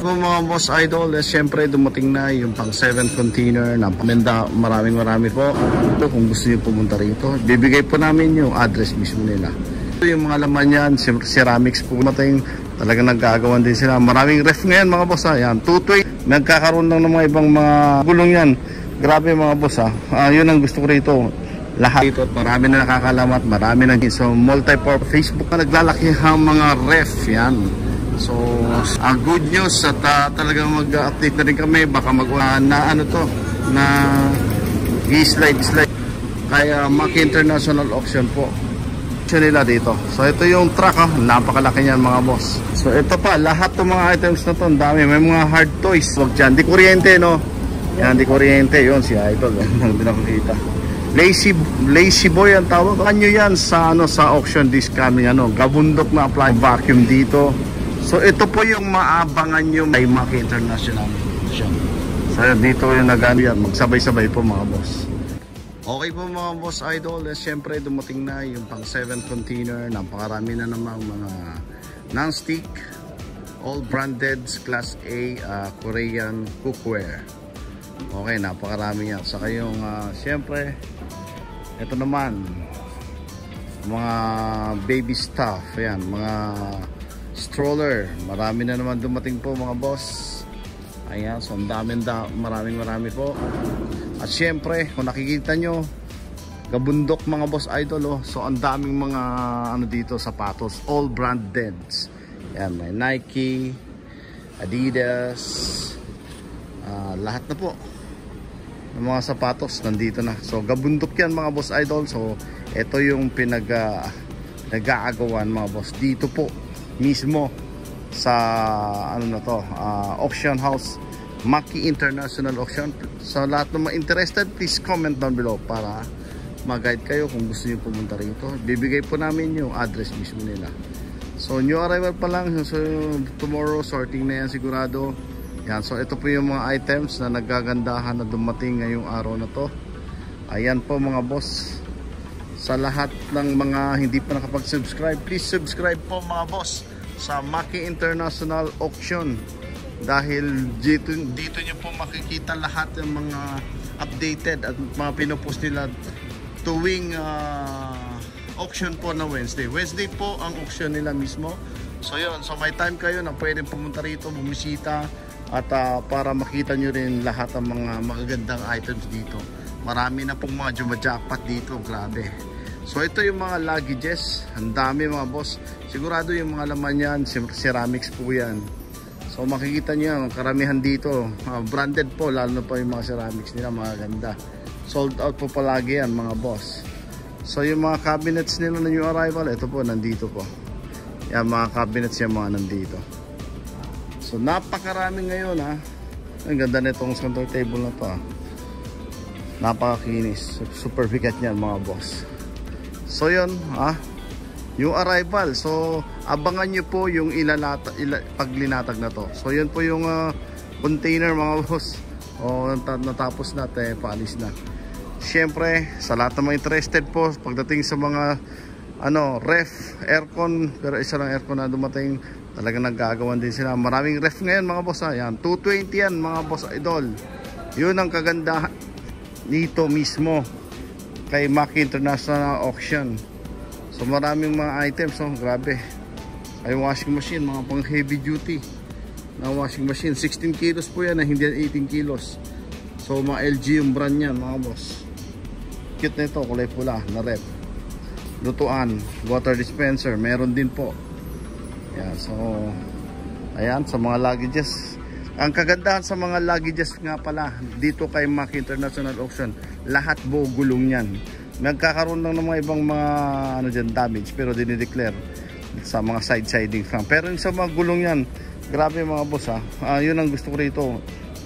po mga boss idol, siyempre dumating na yung pang 7 container na pamenda. Marami po. Kung gusto niyo pumunta rito, bibigay po namin yung address mismo nila. Yung mga laman yan, ceramics po natin. Talagang naggagawan din sila. Maraming ref ngayon mga boss ha. Yan, 220. Nagkakaroon lang ng mga ibang mga gulong yan. Grabe mga boss ha. Yun ang gusto ko rito. Lahat ito, marami na nakakalamat, marami na. So multi-purpose Facebook na naglalaki ang mga ref yan. So good news at talagang mag-update na rin kami. Baka na ano to, na i-slide kaya Maki International Auction po nila dito. So ito yung truck napakalaki niyan mga boss. So ito pa, lahat ng mga items na to, ang dami. May mga hard toys, wag dyan, di kuryente no. Yan, di kuryente, yun si Idol. Hindi nakakita. Lazy boy ang tawag. Kanyo yan sa sa auction this coming gabundok na apply vacuum dito. So ito po yung maabangan nyo may Maki International Auction. So dito yung yan, magsabay-sabay po mga boss. Okay po mga boss idol, siyempre dumating na yung pang 7 container. Napakarami na namang mga non-stick, all branded class A Korean cookware. Okay, napakarami yan. Saka yung siyempre ito naman mga baby stuff, ayan, mga stroller. Marami na naman dumating po mga boss. Ayan, so maraming po. At syempre, kung nakikita nyo, gabundok mga boss idol so ang daming mga dito, sapatos, all branded. Yan, may Nike, Adidas, lahat na po ng mga sapatos nandito na. So gabundok yan mga boss idol. So ito yung nag-aagawan mga boss dito po mismo sa auction house, Maki International Auction. Sa lahat ng mga interested, please comment down below para mag-guide kayo kung gusto niyo pumunta rito. Bibigay po namin yung address mismo nila. So new arrival pa lang, so tomorrow sorting na yan sigurado. Yan, so ito po yung mga items na nagagandahan na dumating ngayong araw na to. Ayan po mga boss. Sa lahat ng mga hindi pa nakapag-subscribe, please subscribe po mga boss sa Maki International Auction. Dahil dito nyo po makikita lahat ng mga updated at mga pinopost nila tuwing auction po na Wednesday. Wednesday po ang auction nila mismo. So yun, so may time kayo na pwedeng pumunta rito, bumisita at para makita nyo rin lahat ng mga magagandang items dito. Marami na pong mga jumajackpot dito, grabe. So ito yung mga luggages, ang dami mga boss. Sigurado yung mga laman yan, ceramics po yan. So makikita nyo, karamihan dito branded po, lalo na po yung mga ceramics nila, mga ganda. Sold out po palagi yan mga boss. So yung mga cabinets nila na new arrival, ito po, nandito po. Yan, mga cabinets yung mga nandito. So napakarami ngayon Ang ganda nitong center table na to Napakakinis, super bigat niyan mga boss. So yun yung arrival. So abangan nyo po yung paglinatag na to. So yun po yung container mga boss. Natapos na, paalis na. Siyempre sa lahat ng mga interested po pagdating sa mga ref, aircon, pero isa lang aircon na dumating. Talagang naggagawan din sila. Maraming ref ngayon mga boss Yan, 220 yan mga boss idol. Yun ang kagandahan dito mismo kay Maki International Auction. So maraming mga items grabe. Ay washing machine, mga pang heavy duty na washing machine, 16 kilos po yan hindi 18 kilos. So mga LG yung brand yan mga boss. Cute na ito, kulay pula na rep. Lutuan, water dispenser, meron din po. Yan, so ayan, sa mga luggages. Ang kagandahan sa mga luggages nga pala dito kay Maki International Auction, lahat buo gulong yan. Nagkakaroon lang ng mga ibang mga damage, pero dinideclare sa mga siding fan. Pero yung sa mga gulong yan, grabe mga boss yun ang gusto ko rito,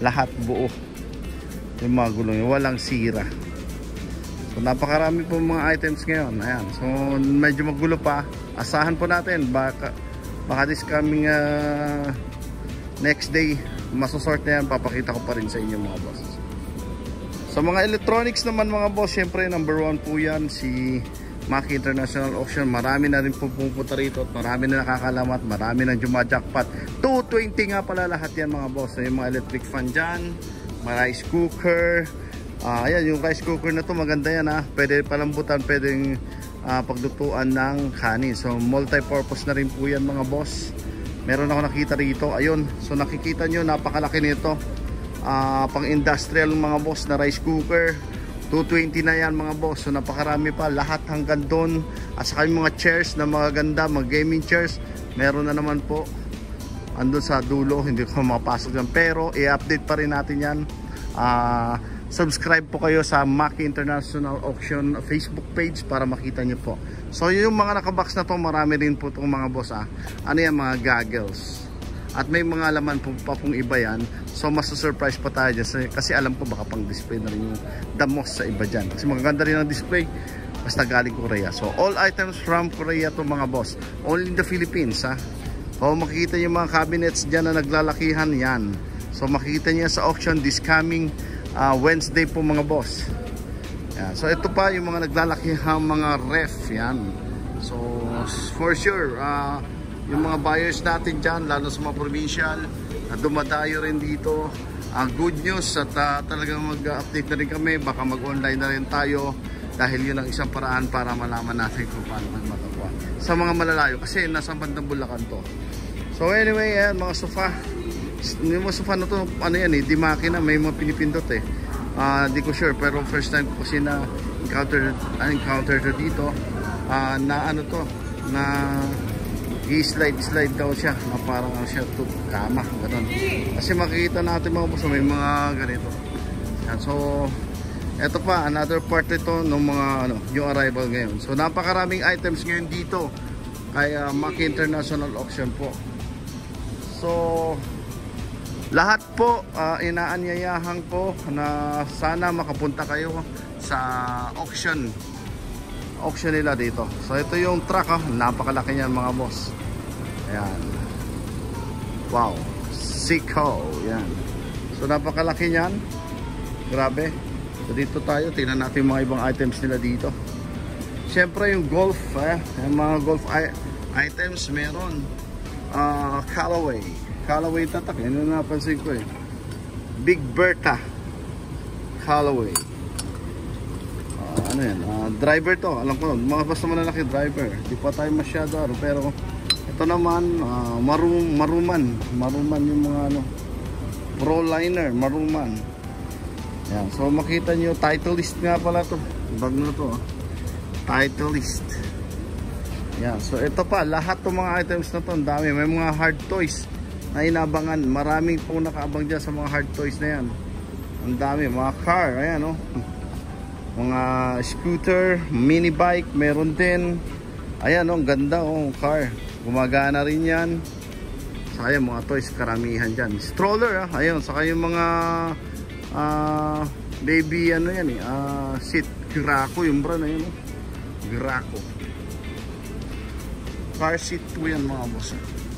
lahat buo yung mga gulong, walang sira. So napakarami po mga items ngayon. Ayan, so medyo magulo pa. Asahan po natin baka this coming next day masosort na yan, papakita ko pa rin sa inyo mga boss. Sa mga electronics naman mga boss, syempre number 1 po yan si Maki International Auction. Marami na rin pupunta rito at marami na nakakalamat, marami na jumajackpot. 220 nga pala lahat yan mga boss. So, yung mga electric fan dyan, mga rice cooker. Ayan, yung rice cooker na to maganda yan ha. Pwede palambutan, pwedeng paglutuan ng kanin. So multi-purpose na rin po yan mga boss. Meron ako nakita rito. Ayun, so nakikita nyo, napakalaki nito. Pang industrial mga boss na rice cooker. 220 na yan mga boss. So napakarami pa, lahat hanggang doon. At saka yung mga chairs na mga ganda, mga gaming chairs, meron na naman po andun sa dulo. Hindi ko makapasok dyan, pero i-update pa rin natin yan. Subscribe po kayo sa Maki International Auction Facebook page para makita nyo po. So yung mga nakabox na to, marami rin po itong mga boss ano yan, mga goggles. At may mga laman po pa pong iba yan. So masusurprise pa tayo dyan kasi alam ko baka pang display na rin yung damos sa iba dyan. Kasi magaganda rin ang display, basta galing Korea. So all items from Korea to mga boss. Only in the Philippines So makikita nyo mga cabinets dyan na naglalakihan yan. So makikita nyo sa auction this coming Wednesday po mga boss. Yan. So ito pa yung mga naglalakihang mga ref yan. So for sure yung mga buyers natin dyan, lalo sa mga provincial na dumadayo rin dito, good news at talagang mag-update na rin kami. Baka mag-online na rin tayo dahil yun ang isang paraan para malaman natin kung paano magmatakuha sa mga malalayo kasi nasa bandang Bulacan to. So anyway, yan mga sofa. Yung mga sofa na to, ano yan di makina, may mga pinipindot di ko sure, pero first time ko kasi na encounter to dito na ano to, na i-slide daw siya, na parang siya to kama, ganun. Kasi makikita natin mga boss, may mga ganito yan. So eto pa, another part ito ng mga yung arrival ngayon. So napakaraming items ngayon dito kaya Maki International Auction po. So lahat po inaanyayahan po na sana makapunta kayo sa auction nila dito. So ito yung truck napakalaki niyan mga boss. Ayan. Wow, Siko, yan. So napakalaki niyan. Grabe. So dito tayo, tingnan natin mga ibang items nila dito. Siyempre yung golf, yung mga golf items meron. Callaway tatak, yun yung napansin ko Big Bertha Callaway. Ano yan, driver to, alam ko mga basta malalaki driver, di pa tayo masyado pero ito naman maruman yung mga pro liner, maruman yan. So makita nyo, Titleist nga pala to, bag na to Titleist yan. So ito pa, lahat ng mga items na to, ang dami, may mga hard toys na inabangan, maraming po nakaabang dyan sa mga hard toys na yan. Ang dami, mga car, ayan mga scooter, mini bike, meron din. Ayan ang ganda car, gumagana rin yan. Saka yung mga toys, karamihan dyan. Stroller ayun, saka yung mga baby yan seat, Graco yung brand na yun Graco car seat po yan mga boss.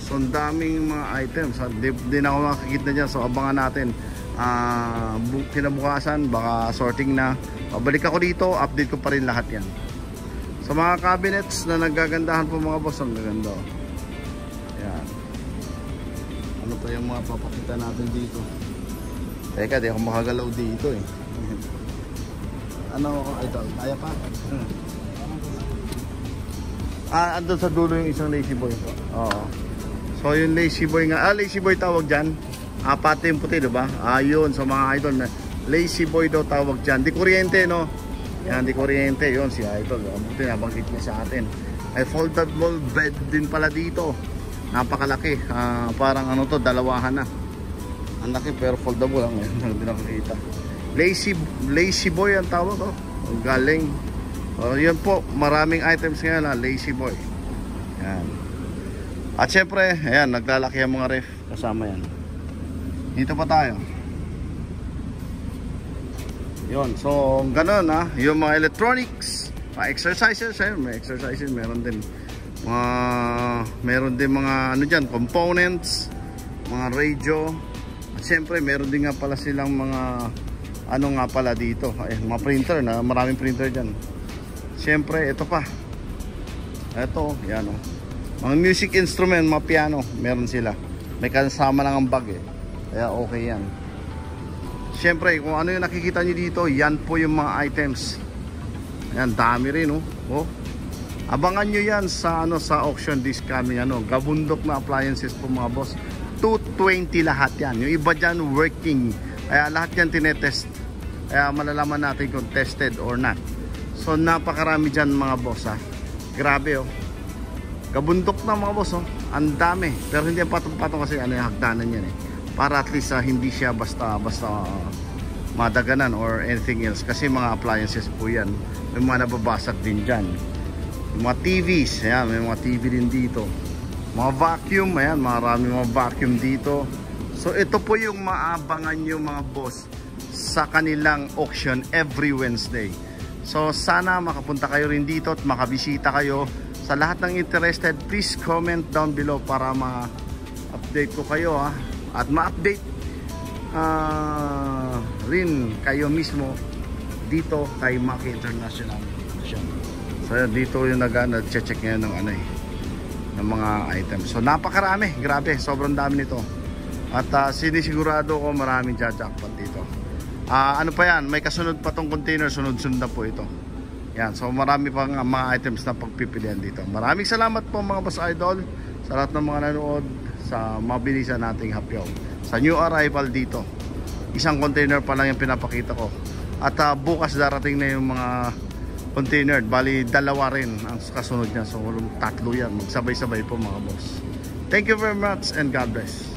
So ang daming mga items di na ako makakita dyan. So abangan natin kinabukasan, baka sorting na, pabalik ako dito, update ko pa rin lahat yan. So mga cabinets na nagagandahan po mga boss, ang gaganda yan. Ano pa yung mga papakita natin dito? Teka, di ako makagalaw dito ano ito, kaya pa? Andun sa dulo yung isang lazy boy. Oo. So yung lazy boy nga, lazy boy tawag dyan. Pati yung puti, diba? Yun, so mga idol na lazy boy daw tawag dyan. Di kuryente, no? Yan, di kuryente. Yun, si idol. Buti nabanggit niya sa atin. Ay foldable bed din pala dito. Napakalaki. Parang ano to, dalawahan na. Ang laki pero foldable lang. Hindi nakakita. Lazy boy ang tawag, galing. Yun po, maraming items ngayon lazy boy. Yan. At syempre, ayan, naglalaki ang mga ref kasama yan. Dito pa tayo. Yun, so ganun yung mga electronics, mga exercises, may exercises, meron din mga ano dyan, components, mga radio. At syempre, meron din nga pala silang mga ano nga pala dito, mga printer na maraming printer dyan. Siyempre, ito pa, Ito, yan o. Mga music instrument, mga piano, meron sila. May kasama lang ang bag eh. Kaya okay yan. Siyempre, kung ano yung nakikita nyo dito, yan po yung mga items. Ayan, dami rin oh. Oh. Abangan nyo yan sa, sa auction this coming Gabundok na appliances po mga boss. 220 lahat yan. Yung iba dyan working. Kaya lahat yan tinetest. Kaya malalaman natin kung tested or not. So napakarami dyan mga boss ha. Grabe oh. Gabundok na mga boss oh. Ang dami. Pero hindi patong-patong kasi yung hagdanan yan eh. Para at least hindi siya basta madaganan or anything else. Kasi mga appliances po yan. May mga nababasag din dyan. Yung mga TVs. Ayan, may mga TV din dito. Mga vacuum. Ayan, marami mga vacuum dito. So ito po yung maabangan nyo mga boss sa kanilang auction every Wednesday. So sana makapunta kayo rin dito at makabisita kayo. Sa lahat ng interested, please comment down below para ma-update ko kayo ha. At ma-update rin kayo mismo dito kay Maki International. So dito yung nag-check ngayon ng ng mga items. So napakarami, grabe, sobrang dami nito. At sinisigurado ko maraming jackpot dito. Ano pa yan, may kasunod pa tong container, sunod-sunod na po ito. Yan, so marami pang mga items na pagpipilian dito. Maraming salamat po mga boss idol sa lahat ng mga nanood sa mabilisan nating hapyaw. Sa new arrival dito, isang container pa lang yung pinapakita ko. At bukas darating na yung mga container, bali dalawa rin ang kasunod niya. So tatlo yan, magsabay-sabay po mga boss. Thank you very much and God bless.